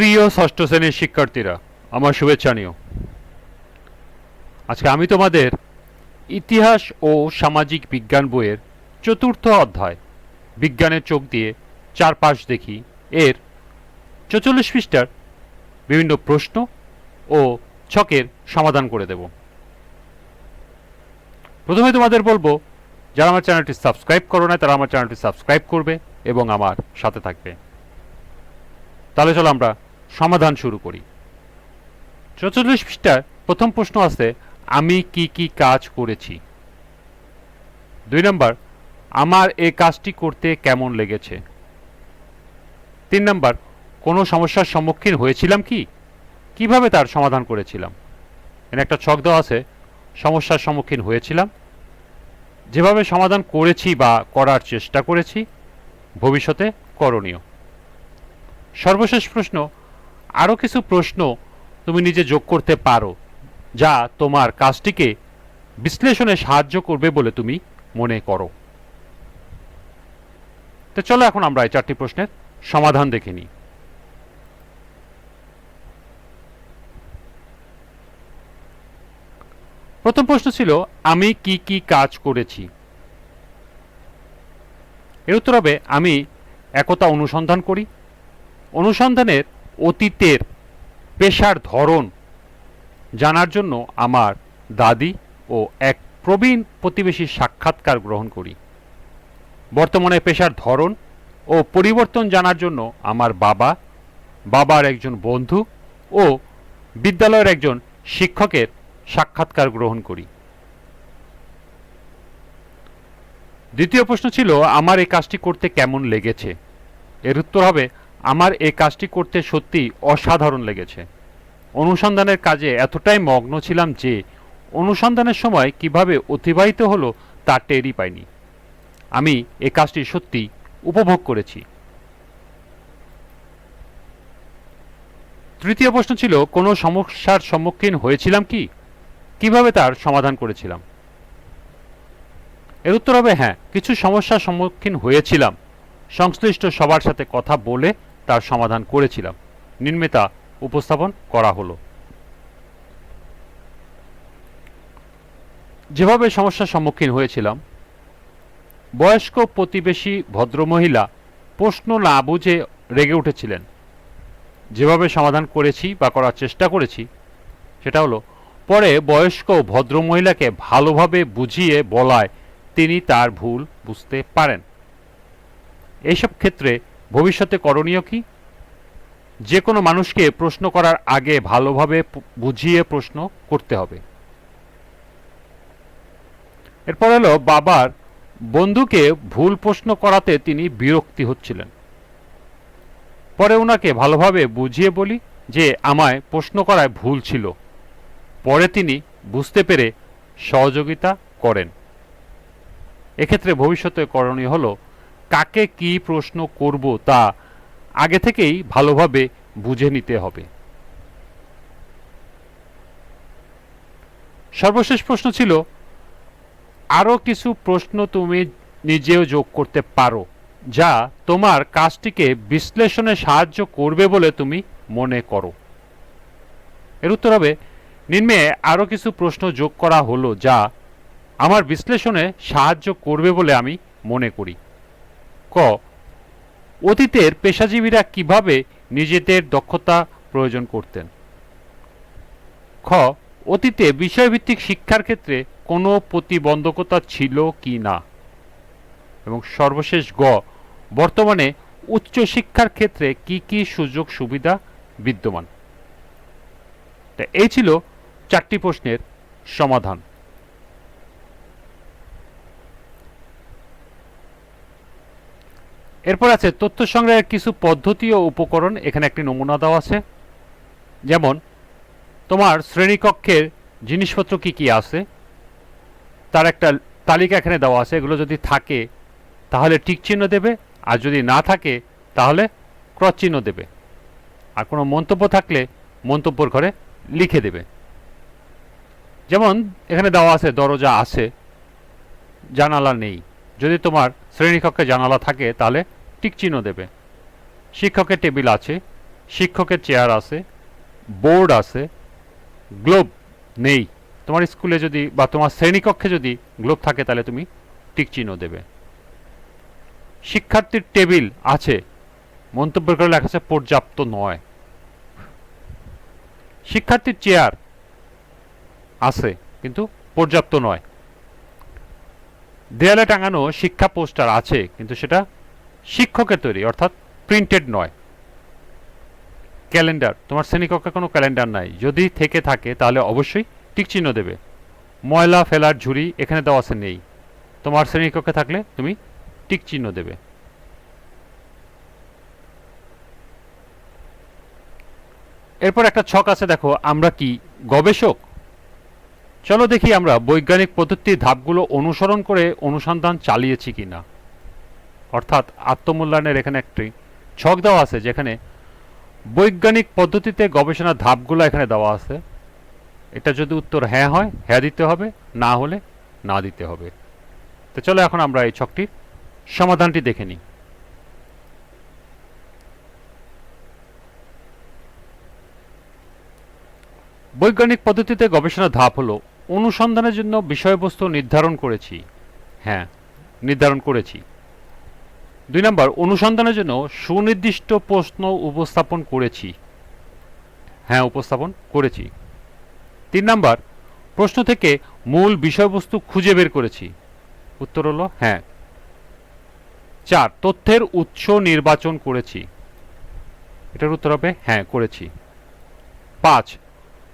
প্রিয় ষষ্ঠ শ্রেণীর শিক্ষার্থীরা, আমার শুভেচ্ছা নিও। আজকে আমি তোমাদের ইতিহাস ও সামাজিক বিজ্ঞান বইয়ের চতুর্থ অধ্যায় বিজ্ঞানের চোখ দিয়ে চারপাশ দেখি এর ৪৪ পৃষ্ঠার বিভিন্ন প্রশ্ন ও ছকের সমাধান করে দেব। প্রথমে তোমাদের বলবো, যারা আমার চ্যানেলটি সাবস্ক্রাইব করো না তারা আমার চ্যানেলটি সাবস্ক্রাইব করবে এবং আমার সাথে থাকবে। তাহলে চলো আমরা সমাধান শুরু করি। ৪৪ পৃষ্ঠার প্রথম প্রশ্ন আছে, আমি কি কি কাজ করেছি। ২ নম্বর, আমার এই কাজটি করতে কেমন লেগেছে। ৩ নম্বর, কোনো সমস্যার সম্মুখীন হয়েছিলাম কি, কিভাবে তার সমাধান করেছিলাম। এখানে একটা ছক দেওয়া আছে, সমস্যার সম্মুখীন হয়েছিলাম, যেভাবে সমাধান করেছি বা করার চেষ্টা করেছি, ভবিষ্যতে করণীয়। সর্বশেষ প্রশ্ন, আরও কিছু প্রশ্ন তুমি নিজে যোগ করতে পারো যা তোমার কাজটিকে বিশ্লেষণে সাহায্য করবে বলে তুমি মনে করো। তো চলো এখন আমরা এই 4টি প্রশ্নের সমাধান দেখে নিই। প্রথম প্রশ্ন ছিল, আমি কি কি কাজ করেছি। এর উত্তর হবে, আমি একতা অনুসন্ধান করি। অনুসন্ধানের অতীতের পেশার ধরন জানার জন্য আমার দাদি ও এক প্রবীণ প্রতিবেশীর সাক্ষাৎকার গ্রহণ করি। বর্তমানে পেশার ধরন ও পরিবর্তন জানার জন্য আমার বাবার একজন বন্ধু ও বিদ্যালয়ের একজন শিক্ষকের সাক্ষাৎকার গ্রহণ করি। দ্বিতীয় প্রশ্ন ছিল, আমার এই কাজটি করতে কেমন লেগেছে। এর উত্তর হবে, আমার এই কাজটি করতে সত্যি অসাধারণ লেগেছে। অনুসন্ধানের কাজে এতটাই মগ্ন ছিলাম যে অনুসন্ধানের সময় কিভাবে অতিবাহিত হলো তা টেরই পাইনি। আমি এই কাজটি সত্যি উপভোগ করেছি। তৃতীয় প্রশ্ন ছিল, কোনো সমস্যার সম্মুখীন হয়েছিলাম কি, কিভাবে তার সমাধান করেছিলাম। এর উত্তর হবে, হ্যাঁ, কিছু সমস্যার সম্মুখীন হয়েছিলাম। সংশ্লিষ্ট সবার সাথে কথা বলে তার সমাধান করেছিলাম। নিম্নে তা উপস্থাপন করা হলো। যেভাবে সমস্যার সম্মুখীন হয়েছিলাম, বয়স্ক প্রতিবেশী ভদ্রমহিলা প্রশ্ন না বুঝে রেগে উঠেছিলেন। যেভাবে সমাধান করেছি বা করার চেষ্টা করেছি সেটা হলো, পরে বয়স্ক ভদ্রমহিলাকে ভালোভাবে বুঝিয়ে বলায় তিনি তার ভুল বুঝতে পারেন। এইসব ক্ষেত্রে ভবিষ্যতে করণীয় কি, যে কোনো মানুষকে প্রশ্ন করার আগে ভালোভাবে বুঝিয়ে প্রশ্ন করতে হবে। এরপর হলো, বাবার বন্ধুকে ভুল প্রশ্ন করাতে তিনি বিরক্তি হচ্ছিলেন। পরে ওনাকে ভালোভাবে বুঝিয়ে বলি যে আমায় প্রশ্ন করায় ভুল ছিল। পরে তিনি বুঝতে পেরে সহযোগিতা করেন। এক্ষেত্রে ভবিষ্যতে করণীয় হলো, কাকে কি প্রশ্ন করব তা আগে থেকেই ভালোভাবে বুঝে নিতে হবে। সর্বশেষ প্রশ্ন ছিল, আরও কিছু প্রশ্ন তুমি নিজেও যোগ করতে পারো যা তোমার কাজটিকে বিশ্লেষণে সাহায্য করবে বলে তুমি মনে করো। এর উত্তর হবে, নিম্নে আরও কিছু প্রশ্ন যোগ করা হলো যা আমার বিশ্লেষণে সাহায্য করবে বলে আমি মনে করি। ক, অতীতের পেশাজীবীরা কিভাবে নিজেদের দক্ষতা প্রয়োজন করতেন। খ, অতীতে বিষয়ভিত্তিক শিক্ষার ক্ষেত্রে কোনো প্রতিবন্ধকতা ছিল কি না। এবং সর্বশেষ গ, বর্তমানে উচ্চশিক্ষার ক্ষেত্রে কি কি সুযোগ সুবিধা বিদ্যমান। এই ছিল 4টি প্রশ্নের সমাধান। এরপর আছে তথ্য সংগ্রহের কিছু পদ্ধতি ও উপকরণ। এখানে একটি নমুনা দেওয়া আছে, যেমন তোমার শ্রেণীকক্ষের জিনিসপত্র কি কি আছে তার একটা তালিকা এখানে দেওয়া আছে। এগুলো যদি থাকে তাহলে টিক চিহ্ন দেবে, আর যদি না থাকে তাহলে ক্রস চিহ্ন দেবে। আর কোনো মন্তব্য থাকলে মন্তব্যের ঘরে লিখে দেবে। যেমন এখানে দেওয়া আছে দরজা আছে, জানালা নেই। যদি তোমার শ্রেণীকক্ষে জানালা থাকে তাহলে টিক চিহ্ন দেবে। শিক্ষকের টেবিল আছে, শিক্ষকের চেয়ার আছে, বোর্ড আছে, গ্লোব নেই। তোমার স্কুলে যদি বা তোমার শ্রেণীকক্ষে যদি গ্লোব থাকে তাহলে তুমি টিক চিহ্ন দেবে। শিক্ষার্থীর টেবিল আছে, মন্তব্য করে লেখা আছে পর্যাপ্ত নয়। শিক্ষার্থীর চেয়ার আছে কিন্তু পর্যাপ্ত নয়। দেয়ালে টাঙানো শিক্ষা পোস্টার আছে কিন্তু সেটা শিক্ষকের তৈরি অর্থাৎ প্রিন্টেড নয়। ক্যালেন্ডার, তোমার শ্রেণীকক্ষে কোনো ক্যালেন্ডার নাই, যদি থেকে থাকে তাহলে অবশ্যই টিক চিহ্ন দেবে। ময়লা ফেলার ঝুড়ি এখানে দেওয়া আছে, নেই, তোমার শ্রেণীকক্ষে থাকলে তুমি টিক চিহ্ন দেবে। এরপর একটা ছক আছে, দেখো আমরা কি গবেষক? চলো দেখি আমরা বৈজ্ঞানিক পদ্ধতির ধাপগুলো অনুসরণ করে অনুসন্ধান চালিয়েছি কিনা। অর্থাৎ আত্মমূল্যায়নের এখানে একটি ছক দেওয়া আছে যেখানে বৈজ্ঞানিক পদ্ধতিতে গবেষণার ধাপগুলো এখানে দেওয়া আছে। এটা যদি উত্তর হ্যাঁ হয় হ্যাঁ দিতে হবে, না হলে না দিতে হবে। তো চলো এখন আমরা এই ছকটির সমাধানটি দেখে নিই। বৈজ্ঞানিক পদ্ধতিতে গবেষণার ধাপ হলো অনুসন্ধানের জন্য বিষয়বস্তু নির্ধারণ করেছি। হ্যাঁ, নির্ধারণ করেছি। 2 নম্বর, অনুসন্ধানের জন্য সুনির্দিষ্ট প্রশ্ন উপস্থাপন করেছি। হ্যাঁ, উপস্থাপন করেছি। 3 নম্বর, প্রশ্ন থেকে মূল বিষয়বস্তু খুঁজে বের করেছি। উত্তর হলো হ্যাঁ। 4, তথ্যের উৎস নির্বাচন করেছি। এটার উত্তর হবে হ্যাঁ, করেছি। 5,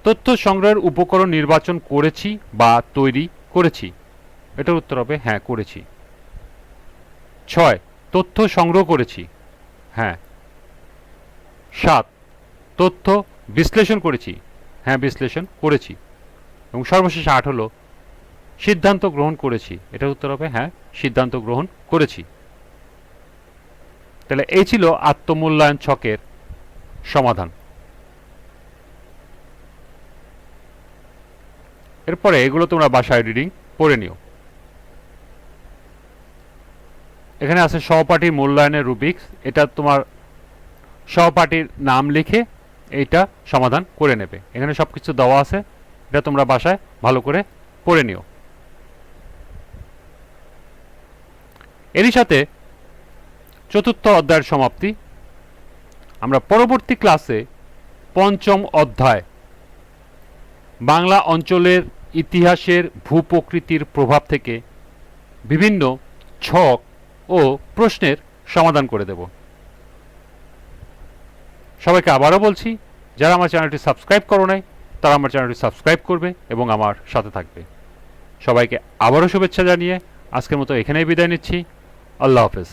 তথ্য সংগ্রহের উপকরণ নির্বাচন করেছি বা তৈরি করেছি। এটার উত্তর হবে হ্যাঁ, করেছি। 6, তথ্য সংগ্রহ করেছি। হ্যাঁ। 7, তথ্য বিশ্লেষণ করেছি। হ্যাঁ, বিশ্লেষণ করেছি। এবং সর্বশেষ 8 হলো সিদ্ধান্ত গ্রহণ করেছি। এটার উত্তর হবে হ্যাঁ, সিদ্ধান্ত গ্রহণ করেছি। তাহলে এই ছিল আত্মমূল্যায়ন ছকের সমাধান। এরপরে এগুলো তোমরা বাসায় রিডিং পড়ে নিও। এখানে আছে সহপাঠীর মূল্যায়নের রুবিক্স। এটা তোমার সহপাঠীর নাম লিখে এইটা সমাধান করে নেবে। এখানে সবকিছু দেওয়া আছে, এটা তোমরা বাসায় ভালো করে পড়ে নিও। এরই সাথে চতুর্থ অধ্যায়ের সমাপ্তি। আমরা পরবর্তী ক্লাসে পঞ্চম অধ্যায় বাংলা অঞ্চলের ইতিহাসের ভূপ্রকৃতির প্রভাব থেকে বিভিন্ন ছক ও প্রশ্নের সমাধান করে দেব। সবাইকে আবারও বলছি, যারা আমার চ্যানেলটি সাবস্ক্রাইব করো নাই তারা আমার চ্যানেলটি সাবস্ক্রাইব করবে এবং আমার সাথে থাকবে। সবাইকে আবারও শুভেচ্ছা জানিয়ে আজকের মতো এখানেই বিদায় নিচ্ছি। আল্লাহ হাফেজ।